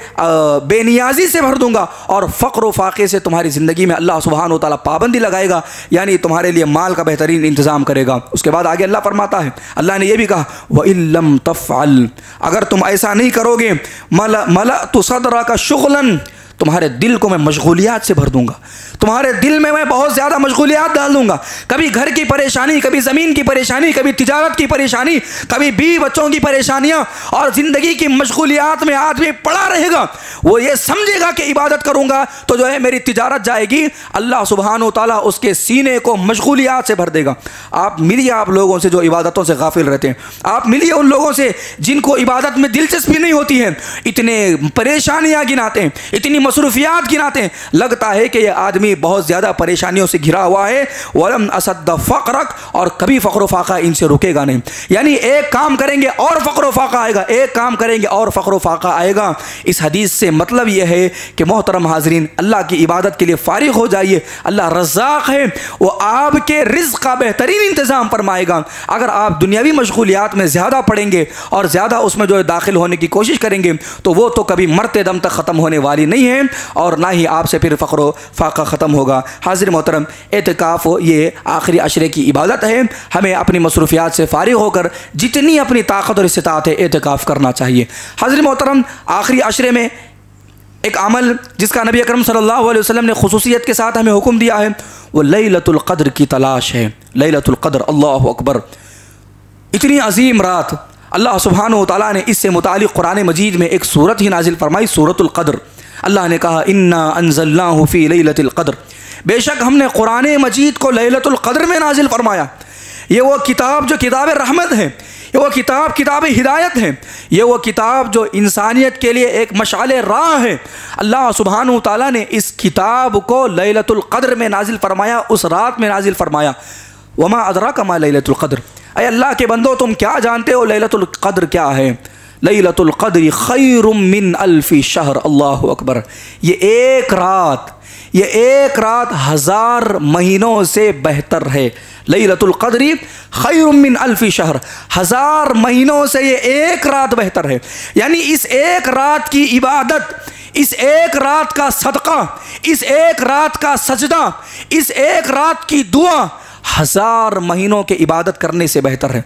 बेनियाजी से भर दूँगा और फ़क़्र व फ़ाक़े से तुम्हारी ज़िंदगी में अल्लाह सुब्हानहू व तआला पाबंदी लगाएगा, यानी तुम्हारे लिए माल का बेहतरीन इंतज़ाम करेगा। उसके बाद आगे अल्लाह फरमाता है, अल्लाह ने यह भी कहा व इल्लम तफ़अल, अगर तुम ऐसा नहीं करोगे, मलअतु सदरका शुग़लन, तुम्हारे दिल को मैं मशगूलियात से भर दूंगा, तुम्हारे दिल में मैं बहुत ज़्यादा मशगूलियात डाल दूंगा। कभी घर की परेशानी, कभी ज़मीन की परेशानी, कभी तिजारत की परेशानी, कभी बीवी बच्चों की परेशानियां और ज़िंदगी की मशगूलियात में आदमी पड़ा रहेगा। वो ये समझेगा कि इबादत करूंगा तो जो है मेरी तिजारत जाएगी, अल्लाह सुब्हानहू व तआला उसके सीने को मशगूलियात से भर देगा। आप मिलिए आप लोगों से जो इबादतों से गाफिल रहते हैं, आप मिलिए उन लोगों से जिनको इबादत में दिलचस्पी नहीं होती है, इतने परेशानियाँ गिनाते हैं, इतनी मसरूफियात गिनाते हैं, लगता है कि यह आदमी बहुत ज़्यादा परेशानियों से घिरा हुआ है। वलम असद फ़क़रक, और कभी फ़क़्र फ़ाक़ा इनसे रुकेगा नहीं। यानी एक काम करेंगे और फ़क़्र फ़ाक़ा आएगा, एक काम करेंगे और फ़क़्र फ़ाक़ा आएगा। इस हदीस से मतलब यह है कि मोहतरम हाज़रीन, अल्लाह की इबादत के लिए फ़ारिग हो जाइए। अल्लाह रज़्ज़ाक़ है, वो आपके रिज़्क़ का बेहतरीन इंतज़ाम फरमाएगा। अगर आप दुनियावी मशगूलियात में ज़्यादा पड़ेंगे और ज़्यादा उसमें जो है दाखिल होने की कोशिश करेंगे तो वो तो कभी मरते दम तक ख़त्म होने वाली नहीं है, और ना ही आपसे फिर फ़क़्र फ़ाक़ा ख़त्म होगा। हाज़िर मोहतरम, एतिकाफ़ ये आखिरी अशरे की इबादत है। हमें अपनी मसरूफियात से फ़ारिग होकर जितनी अपनी ताकत और इस्तिताअत है एतिकाफ़ करना चाहिए। हाज़िर मोहतरम, आखिरी अशरे में एक अमल जिसका नबी अकरम सल्लल्लाहु अलैहि वसल्लम ने खुसूसियत के साथ हमें हुक्म दिया है, वो लैलतुल क़द्र की तलाश है। लैलतुल क़द्र, अल्लाहु अकबर, इतनी अजीम रात। अल्लाह सुब्हानहु व तआला ने इससे मुतालिक कुरान मजीद में एक सूरत ही नाजिल फरमाई, सूरतुल क़द्र। अल्लाह ने कहा, इन्ना अंज़लनाहु फ़ी लैलतिल क़द्र, बेशक हमने कुरान मजीद को लैलतुल क़द्र में नाजिल फरमाया। ये वो किताब जो किताब रहमत है, ये वो किताब किताब हिदायत है, ये वो किताब जो इंसानियत के लिए एक मशाले राह है। अल्लाह सुब्हानहु व तआला ने इस किताब को लैलतुल क़द्र में नाजिल फरमाया, उस रात में नाजिल फरमाया। वमा अदराका मा लैलतुल क़द्र, अय अल्लाह के बंदो तुम क्या जानते हो लैलतुल क़द्र क्या है? लैलतुल क़द्र खैरुम मिन अल्फ़ि शहर। अल्लाहु अकबर, ये एक रात 1000 महीनों से बेहतर है। लैलतुल क़द्र खैरुम मिन अल्फ़ि शहर, 1000 महीनों से ये एक रात बेहतर है। यानी इस एक रात की इबादत, इस एक रात का सदका, इस एक रात का सजदा, इस एक रात की दुआ 1000 महीनों के इबादत करने से बेहतर है।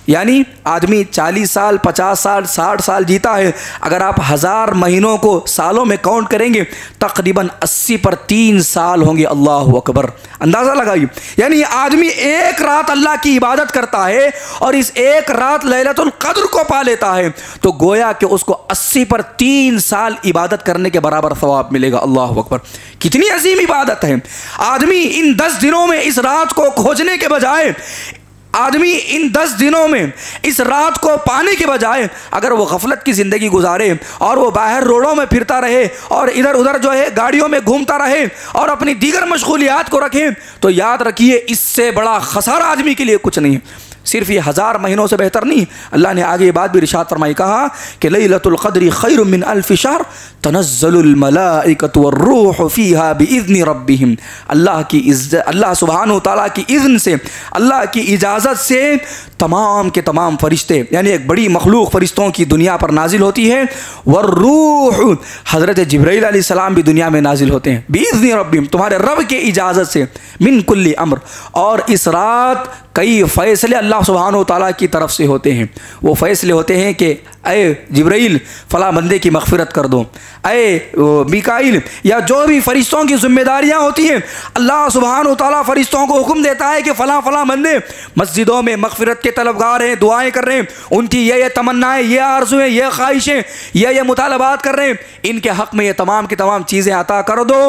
यानी आदमी 40 साल, 50 साल, 60 साल जीता है, अगर आप 1000 महीनों को सालों में काउंट करेंगे तकरीबन 80 पर 3 साल होंगे। अल्लाहु अकबर, अंदाज़ा लगाइए। यानी आदमी एक रात अल्लाह की इबादत करता है और इस एक रात लैलतुल क़द्र को पा लेता है तो गोया कि उसको 80 पर 3 साल इबादत करने के बराबर सवाब मिलेगा। अल्लाहु अकबर, कितनी अजीम इबादत है। आदमी इन 10 दिनों में इस रात को खोजने के बजाय, आदमी इन 10 दिनों में इस रात को पाने के बजाय अगर वो गफलत की ज़िंदगी गुजारे और वो बाहर रोडों में फिरता रहे और इधर उधर जो है गाड़ियों में घूमता रहे और अपनी दीगर मशगूलियात को रखे, तो याद रखिए इससे बड़ा खसारा आदमी के लिए कुछ नहीं है। सिर्फ ये 1000 महीनों से बेहतर नहीं, अल्लाह ने आगे ये बात भी इरशाद फरमाई, कहा कि लैलतुल क़द्र खैरुम मिन अल्फ़ि शहर तनज़्ज़लुल मलाइकतु वर्रूहु फ़ीहा बिइज़्नि रब्बिहिम। अल्लाह सुब्हानहु व तआला की इज़्न से, अल्लाह की इजाज़त से तमाम के तमाम फरिश्ते, यानी एक बड़ी मखलूक फरिश्तों की दुनिया पर नाजिल होती है। वर्रूह, हज़रत जिब्राइल अलैहिस्सलाम भी दुनिया में नाजिल होते हैं बिइज़्नि रब्बिहिम, तुम्हारे रब के इजाज़त से, मिन कुल्ली अम्र। और इस रात कई फ़ैसले अल्लाह सुब्हानहु व तआला की तरफ से होते हैं। वो फ़ैसले होते हैं कि अय जिब्राइल फ़ला बंदे की मग़फ़िरत कर दो, अय मिकाईल, या जो भी फ़रिश्तों की ज़िम्मेदारियाँ होती हैं, अल्लाह सुब्हानहु व तआला फ़रिश्तों को हुक्म देता है कि फ़ला फ़ला बंदे मस्जिदों में मग़फ़िरत के तलबगार हैं, दुआएँ कर रहे हैं, उनकी ये तमन्नाएँ, ये आरज़ुएँ, ये ख्वाहिशें, ये मुतालबात कर रहे हैं, इनके हक़ में ये तमाम की तमाम चीज़ें अता कर दो।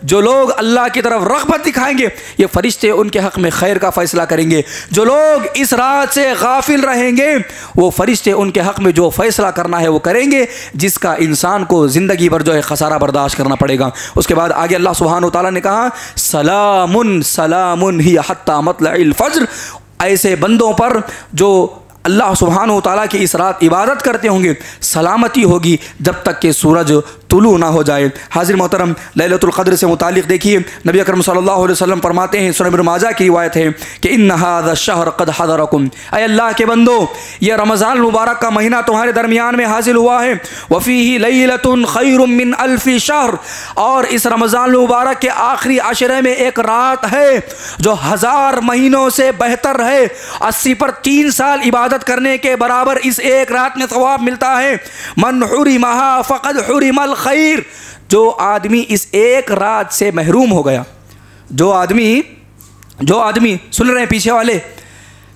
जो लोग अल्लाह की तरफ रग़बत दिखाएँगे ये फ़रिश्ते उनके हक़ में खैर का फ़ैसला करेंगे। जो लोग इस रात से गाफिल रहेंगे वो फरिश्ते उनके हक़ में जो फ़ैसला करना है वो करेंगे, जिसका इंसान को ज़िंदगी भर जो है खसारा बर्दाश्त करना पड़ेगा। उसके बाद आगे अल्लाह सुब्हानहु व तआला ने कहा, सलामुन सलामुन हिया हत्ता मतलइल फ़ज्र। ऐसे बंदों पर जो अल्लाह सुब्हानहु व तआला की इस रात इबादत करते होंगे सलामती होगी जब तक कि सूरज तुलू ना हो जाए। हाज़िर मोहतरम, लैलतुल क़द्र से मुतालिक देखिए नबी अकरम सल्लल्लाहु अलैहि वसल्लम फरमाते हैं, सुनन इब्न माजा की रिवायत है कि इन्न हाज़ा शहर क़द हज़रकुम, अय अल्लाह के बंदो यह रमज़ान मुबारक का महीना तुम्हारे दरमियान में हाजिल हुआ है। वफ़ीही लैलतुन खैरुम मिन अल्फ़ि शहर, और इस रमज़ान मुबारक के आखिरी अशरे में एक रात है जो 1000 महीनों से बेहतर है। 80 पर 3 साल इबादत करने के बराबर इस एक रात में सवाब मिलता है। मन हुरिमहा फ़क़द हुरिमल खैर, जो आदमी इस एक रात से महरूम हो गया, जो आदमी सुन रहे हैं, पीछे वाले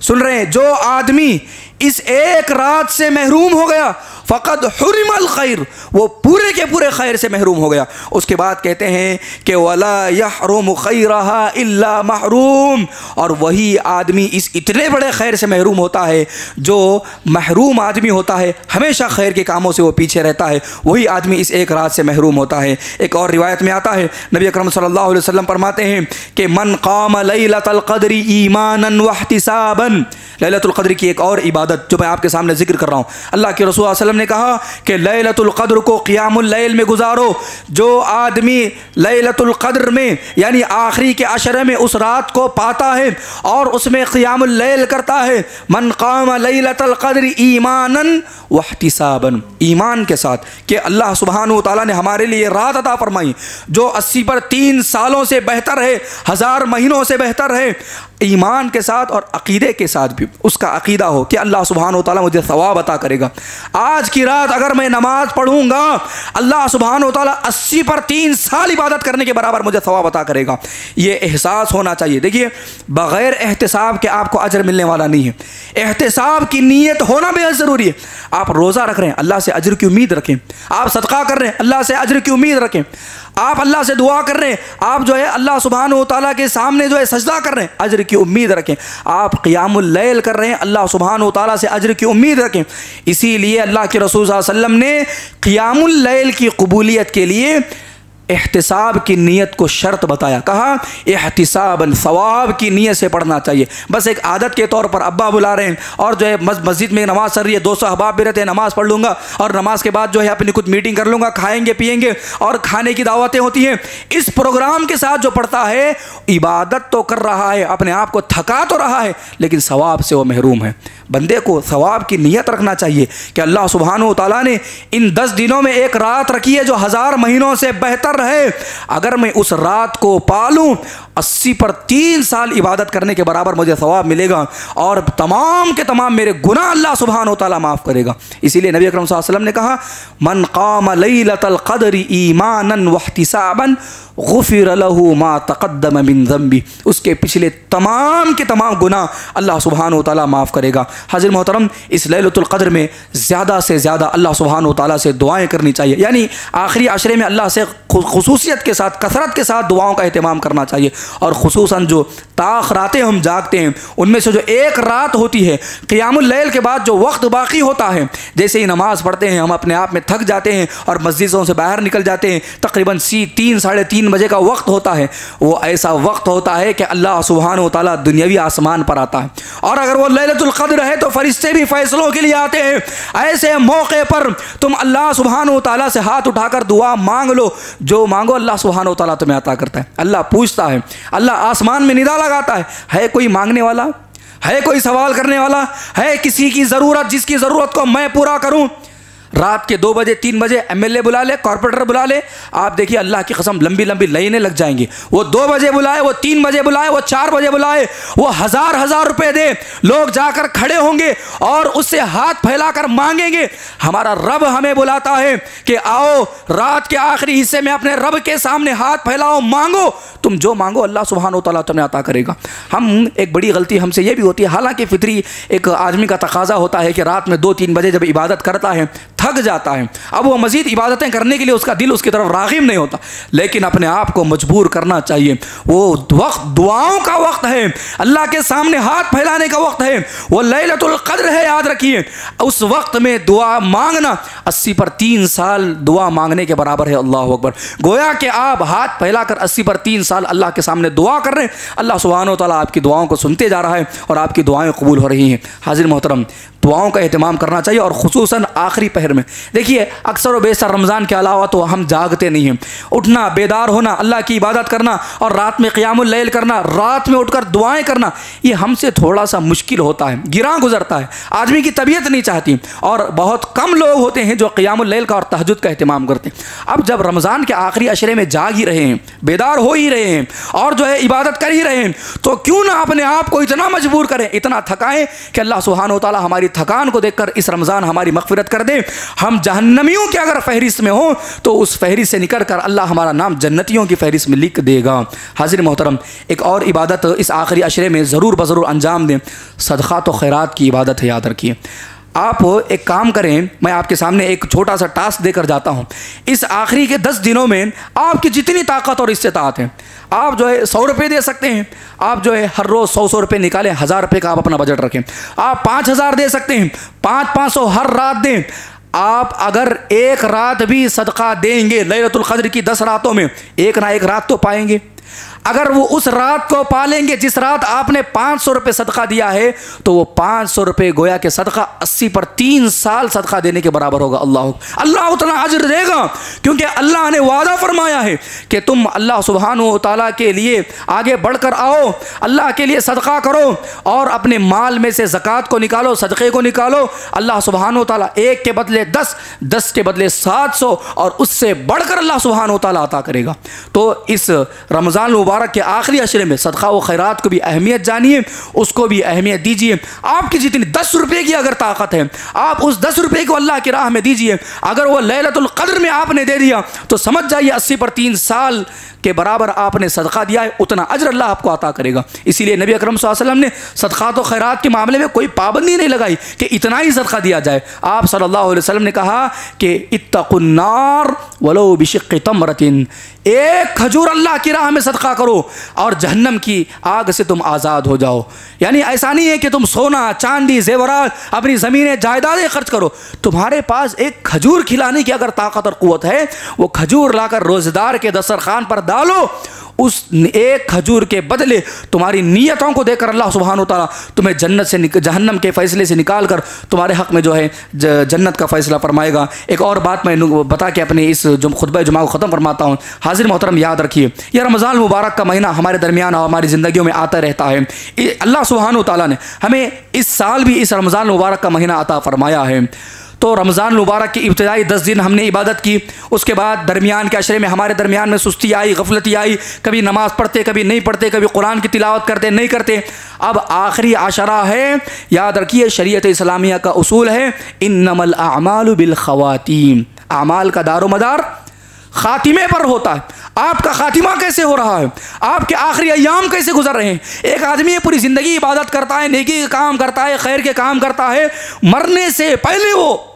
सुन रहे हैं, जो आदमी इस एक रात से महरूम हो गया, फ़क़द हुरिमल खैर, वो पूरे के पूरे खैर से महरूम हो गया। उसके बाद कहते हैं कि वला यहरुम खैरहा इल्ला महरूम, और वही आदमी इस इतने बड़े खैर से महरूम होता है, जो महरूम आदमी होता है हमेशा खैर के कामों से वो पीछे रहता है, वही आदमी इस एक रात से महरूम होता है। एक और रिवायत में आता है, नबी अकरम सल्लल्लाहु अलैहि वसल्लम फरमाते हैं कि मन क़ाम लैलतुल क़द्री ईमानन वहतिसाबन, लैलतुल क़द्र की एक और इबादत जो मैं आपके सामने जिक्र कर रहा हूँ। अल्लाह के रसूल सल्लल्लाहु अलैहि वसल्लम ने कहा कि लैलतुल क़द्र को क़ियामुल लैल में गुजारो। जो आदमी लैलतुल क़द्र में यानी आखिरी के अशरे में उस रात को पाता है और उसमें क़ियामुल लैल करता है, मन क़ाम लैलतुल क़द्र ईमानन वहतिसाबन, ईमान के साथ कि अल्लाह सुब्हानहू व तआला ने हमारे लिए रात अता फरमाई जो 80 पर 3 सालों से बेहतर है, 1000 महीनों से बेहतर है, ईमान के साथ और अकीदे के साथ भी उसका अकीदा हो कि अल्लाह सुब्हानहू व तआला मुझे सवाब अता करेगा। आज की रात अगर मैं नमाज पढ़ूंगा, अल्लाह सुब्हानहू व तआला 80 पर 3 साल इबादत करने के बराबर मुझे सवाब अता करेगा। ये एहसास होना चाहिए। देखिए, बग़ैर एहतिसाब के आपको अजर मिलने वाला नहीं है, एहतिसाब की नीयत होना बेहद ज़रूरी है। आप रोज़ा रख रहे हैं, अल्लाह से अजर की उम्मीद रखें। आप सदका कर रहे हैं, अल्लाह से अजर की उम्मीद रखें। आप अल्लाह से दुआ कर रहे हैं, आप जो है अल्लाह सुब्हानहू व तआला के सामने जो है सजदा कर रहे हैं, अजर की उम्मीद रखें। आप क़ियामुल लैल कर रहे हैं, अल्लाह सुब्हानहू व तआला से अजर की उम्मीद रखें। इसीलिए अल्लाह के रसूल सल्लल्लाहु अलैहि वसल्लम ने क़ियामुल लैल की कबूलियत के लिए एहतिसाब की नीयत को शर्त बताया। कहा एहतिसाबन, सवाब की नीयत से पढ़ना चाहिए। बस एक आदत के तौर पर अब्बा बुला रहे हैं और जो है मस्जिद में नमाज चल रही है, 200 अहबाब भी रहते हैं, नमाज पढ़ लूँगा और नमाज के बाद जो है अपनी कुछ मीटिंग कर लूँगा, खाएंगे पिएंगे और खाने की दावतें होती हैं। इस प्रोग्राम के साथ जो पढ़ता है इबादत तो कर रहा है, अपने आप को थका तो रहा है, लेकिन सवाब से वो महरूम है। बंदे को सवाब की नीयत रखना चाहिए कि अल्लाह सुब्हानहू व तआला ने इन 10 दिनों में एक रात रखी है जो 1000 महीनों से बेहतर रहे। अगर मैं उस रात को पालूं, 80 पर 3 साल इबादत करने के बराबर मुझे सवाब मिलेगा और तमाम के तमाम मेरे गुनाह अल्लाह सुब्हानहू व तआला माफ़ करेगा। इसीलिए नबी अकरम सल्लल्लाहु अलैहि वसल्लम ने कहा मन क़ाम लैलतुल क़द्र ईमानन वहतिसाबन गुफ़िर लहू मा तक़द्दम मिन ज़ंबी, उसके पिछले तमाम के तमाम गुनाह अल्लाह सुब्हानहू व तआला माफ़ करेगा। हाज़िर मोहतरम, इस लैलतुल क़द्र में ज़्यादा से ज़्यादा अल्लाह सुब्हानहू व तआला से दुआएँ करनी चाहिए, यानी आखिरी अशरे में अल्लाह से खुसूसियत के साथ, कसरत के साथ दुआओं का एहतमाम करना चाहिए। और खुसूसन जो ताख़ रातें हम जागते हैं, उनमें से जो एक रात होती है क़ियामुल लैल के बाद जो वक्त बाकी होता है, जैसे ही नमाज़ पढ़ते हैं हम अपने आप में थक जाते हैं और मस्जिदों से बाहर निकल जाते हैं, तकरीबन 3 साढ़े 3 बजे का वक्त होता है। वो ऐसा वक्त होता है कि अल्लाह सुब्हानहू व तआला दुनियावी आसमान पर आता है और अगर वो लैलतुल क़द्र है तो फरिश्ते भी फैसलों के लिए आते हैं। ऐसे मौके पर तुम अल्लाह सुब्हानहू व तआला से हाथ उठाकर दुआ मांग लो, जो मांगो अल्लाह सुब्हानहू व तआला तुम्हें अता करता है। अल्लाह पूछता है, अल्लाह आसमान में निदा लगाता है कोई मांगने वाला, है कोई सवाल करने वाला, है किसी की ज़रूरत जिसकी ज़रूरत को मैं पूरा करूं। रात के 2 बजे 3 बजे एमएलए बुला ले, कॉर्पोरेटर बुला ले, आप देखिए अल्लाह की कसम लंबी लंबी लाइनें लग जाएंगी। वो 2 बजे बुलाए, वो 3 बजे बुलाए, वो 4 बजे बुलाए, वो हज़ार रुपए दे, लोग जाकर खड़े होंगे और उससे हाथ फैलाकर मांगेंगे। हमारा रब हमें बुलाता है कि आओ रात के आखिरी हिस्से में अपने रब के सामने हाथ फैलाओ, मांगो, तुम जो मांगो अल्लाह सुब्हानहू व तआला तुम्हें अता करेगा। हम एक बड़ी गलती हमसे ये भी होती है, हालांकि फितरी एक आदमी का तकाजा होता है कि रात में 2-3 बजे जब इबादत करता है थक जाता है, अब वो मज़ीद इबादतें करने के लिए उसका दिल उसकी तरफ राग़िब नहीं होता, लेकिन अपने आप को मजबूर करना चाहिए। वो वक्त दुआओं का वक्त है, अल्लाह के सामने हाथ फैलाने का वक्त है, वो लैलतुल क़द्र है, याद रखिए। उस वक्त में दुआ मांगना 80 पर 3 साल दुआ मांगने के बराबर है। अल्लाह अकबर। गोया कि आप हाथ फैलाकर 80 पर 3 साल अल्लाह के सामने दुआ कर रहे हैं, अल्लाह सुब्हानहू व तआला आपकी दुआओं को सुनते जा रहा है और आपकी दुआएं कबूल हो रही हैं। हाज़िर मोहतरम, दुआओं का एहतमाम करना चाहिए और ख़ुसूसन आखिरी पहर में। देखिए अक्सर व बेशतर रमज़ान के अलावा तो हम जागते नहीं हैं। उठना, बेदार होना, अल्लाह की इबादत करना और रात में क़ियामुल लैल करना, रात में उठकर दुआएं करना, ये हमसे थोड़ा सा मुश्किल होता है, गिरा गुजरता है, आदमी की तबीयत नहीं चाहती और बहुत कम लोग होते हैं जो क़ियामुल लैल का और तहज्जुद का एहतमाम करते हैं। अब जब रमज़ान के आखिरी अशरे में जाग ही रहे हैं, बेदार हो ही रहे हैं और जो है इबादत कर ही रहे हैं, तो क्यों ना अपने आप को इतना मजबूर करें, इतना थकाएं कि अल्लाह सुब्हानहू व तआला हमारी थकान को देखकर इस रमज़ान हमारी मग़फ़िरत कर दे। हम जहन्नमियों के अगर फहरिस्त में हो तो उस फहरिस्त से निकल कर अल्लाह हमारा नाम जन्नतियों की फहरिस्त में लिख देगा। हाज़िर मोहतरम, एक और इबादत इस आखिरी अशरे में ज़रूर बज़रूर अंजाम दें, सदक़ा तो खैरात की इबादत है। याद रखिए, आप एक काम करें, मैं आपके सामने एक छोटा सा टास्क देकर जाता हूं। इस आखिरी के 10 दिनों में आपकी जितनी ताकत और इस्तेताअत है, आप जो है 100 रुपये दे सकते हैं। आप जो है हर रोज़ 100 रुपये निकालें, 1000 रुपये का आप अपना बजट रखें। आप 5000 दे सकते हैं, 500 हर रात दें। आप अगर एक रात भी सदका देंगे, लैलतुल क़द्र की 10 रातों में एक ना एक रात तो पाएंगे। अगर वो उस रात को पालेंगे जिस रात आपने 500 रुपये सदका दिया है, तो वो 500 रुपये गोया के सदका 80 पर 3 साल सदका देने के बराबर होगा। अल्लाह उतना अजर देगा, क्योंकि अल्लाह ने वादा फरमाया है कि तुम अल्लाह सुब्हानहू व तआला के लिए आगे बढ़कर आओ, अल्लाह के लिए सदका करो और अपने माल में से ज़कात को निकालो, सदक़े को निकालो। अल्लाह सुब्हानहू व तआला 1 के बदले 10, 10 के बदले 700 और उससे बढ़कर अल्लाह सुब्हानहू व तआला अता करेगा। तो इस रमज़ान मुबारक के आखिरी अशरे में सदका व खैरात को भी अहमियत जानिए, उसको भी अहमियत दीजिए। आपकी जितनी 10 रुपये की अगर ताकत है, आप उस 10 रुपये को अल्लाह की राह में दीजिए। अगर वो लैलतुल क़द्र में आपने दे दिया तो समझ जाइए 80 पर 3 साल के बराबर आपने सदका दिया है, उतना अजर अल्लाह आपको अता करेगा। इसीलिए नबी अकरम सल्लल्लाहु अलैहि वसल्लम ने सदक़ात व खैरात के मामले में कोई पाबंदी नहीं लगाई कि इतना ही सदका दिया जाए। आप सल्लल्लाहु अलैहि वसल्लम ने कहा कि इत्तक़ुन्नार वलो बिशिक़्क़ि तमरतिन, एक खजूर अल्लाह की राह में सदका करो और जहन्नम की आग से तुम आज़ाद हो जाओ। यानी ऐसा नहीं है कि तुम सोना चांदी जेवरात अपनी ज़मीनें जायदादें खर्च करो, तुम्हारे पास एक खजूर खिलाने की अगर ताकत और क़ुव्वत है, वो खजूर लाकर रोज़ेदार के दस्तरखान पर डालो। उस एक खजूर के बदले तुम्हारी नीयतों को देखकर अल्लाह सुब्हानहू व तआला तुम्हें जन्नत से जहन्नम के फ़ैसले से निकाल कर तुम्हारे हक़ में जो है जन्नत का फ़ैसला फरमाएगा। एक और बात मैं बता के अपने इस खुतबा जुमा को ख़त्म फरमाता हूँ। हाज़िर मोहतरम, याद रखिए, यह रमज़ान मुबारक का महीना हमारे दरमियान और हमारी ज़िंदगियों में आता रहता है। अल्लाह सुब्हानहू व तआला ने हमें इस साल भी इस रमज़ान मुबारक का महीना अता फरमाया है। तो रमज़ान मुबारक की इब्तिदाई 10 दिन हमने इबादत की, उसके बाद दरमियान के अशरे में हमारे दरमियान में सुस्ती आई, गफलती आई, कभी नमाज़ पढ़ते कभी नहीं पढ़ते, कभी कुरान की तिलावत करते नहीं करते। अब आखिरी आशरा है, याद रखिए शरीयत इस्लामिया का उसूल है इन्नमल अअमालु बिल ख़वातीम, अमाल का दारोमदार खातिमे पर होता है। आपका खातिमा कैसे हो रहा है, आपके आखिरी अय्याम कैसे गुजर रहे हैं। एक आदमी पूरी ज़िंदगी इबादत करता है, नेकी के काम करता है, खैर के काम करता है, मरने से पहले वो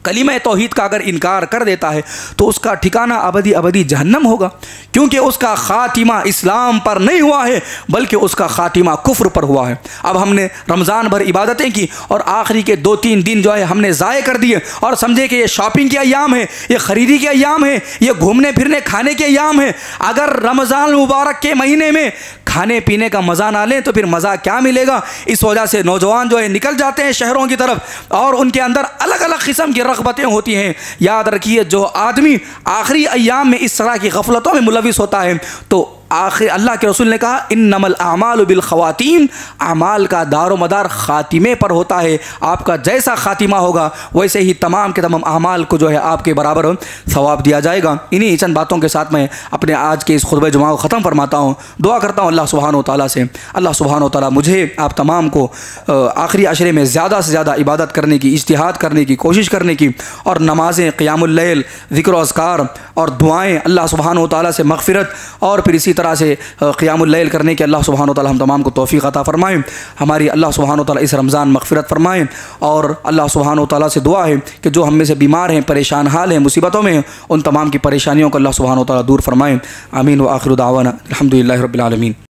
कलीमा तौहीद का अगर इनकार कर देता है तो उसका ठिकाना अबदी अबदी जहन्नम होगा, क्योंकि उसका खातिमा इस्लाम पर नहीं हुआ है बल्कि उसका खातिमा कुफ्र पर हुआ है। अब हमने रमज़ान भर इबादतें की और आखिरी के 2-3 दिन जो है हमने ज़ाय कर दिए और समझे कि ये शॉपिंग के अय्याम है, ये ख़रीदी के अय्याम है, ये घूमने फिरने खाने के अय्याम है। अगर रमज़ान मुबारक के महीने में खाने पीने का मज़ा ना लें तो फिर मज़ा क्या मिलेगा। इस वजह से नौजवान जो है निकल जाते हैं शहरों की तरफ और उनके अंदर अलग अलग किस्म की रग़बतें होती हैं। याद रखिए, जो आदमी आखिरी अय्याम में इस तरह की गफलतों में मुलविस होता है तो आखिर अल्लाह के रसूल ने कहा इन्नमल अमालु बिल ख़वातीम, अमाल का दारोमदार ख़ातिमे पर होता है। आपका जैसा ख़ातिमा होगा वैसे ही तमाम के तमाम अमाल को जो है आपके बराबर सवाब दिया जाएगा। इन्हीं चंद बातों के साथ मैं अपने आज के इस खुतबे जुमा को ख़त्म फरमाता हूँ। दुआ करता हूँ अल्लाह सुब्हानहू व तआला से, अल्लाह सुब्हानहू व तआला मुझे आप तमाम को आखिरी अशरे में ज़्यादा से ज़्यादा इबादत करने की, इज्तिहाद करने की कोशिश करने की और नमाज़ें, क़ियामुल लैल, ज़िक्र व अज़कार और दुआएँ अल्लाह सुब्हानहू व तआला से मग़फ़िरत और फिर इसी तरह से क़ियामुल लैल करने के अल्लाह सुब्हानहू व तआला हम तमाम को तौफ़ीक़ अता फ़रमाएँ। हमारी अल्लाह सुब्हानहू व तआला इस रमज़ान मग़फ़िरत फ़रमाएँ और अल्लाह सुब्हानहू व तआला से दुआ है कि जो हम में से बीमार हैं, परेशान हाल हैं, मुसीबतों में हैं, उन तमाम की परेशानियों को अल्लाह सुब्हानहू व तआला दूर फ़रमाएँ। आमीन व आखिरु दावाना अल्हम्दुलिल्लाहि रब्बिल आलमीन।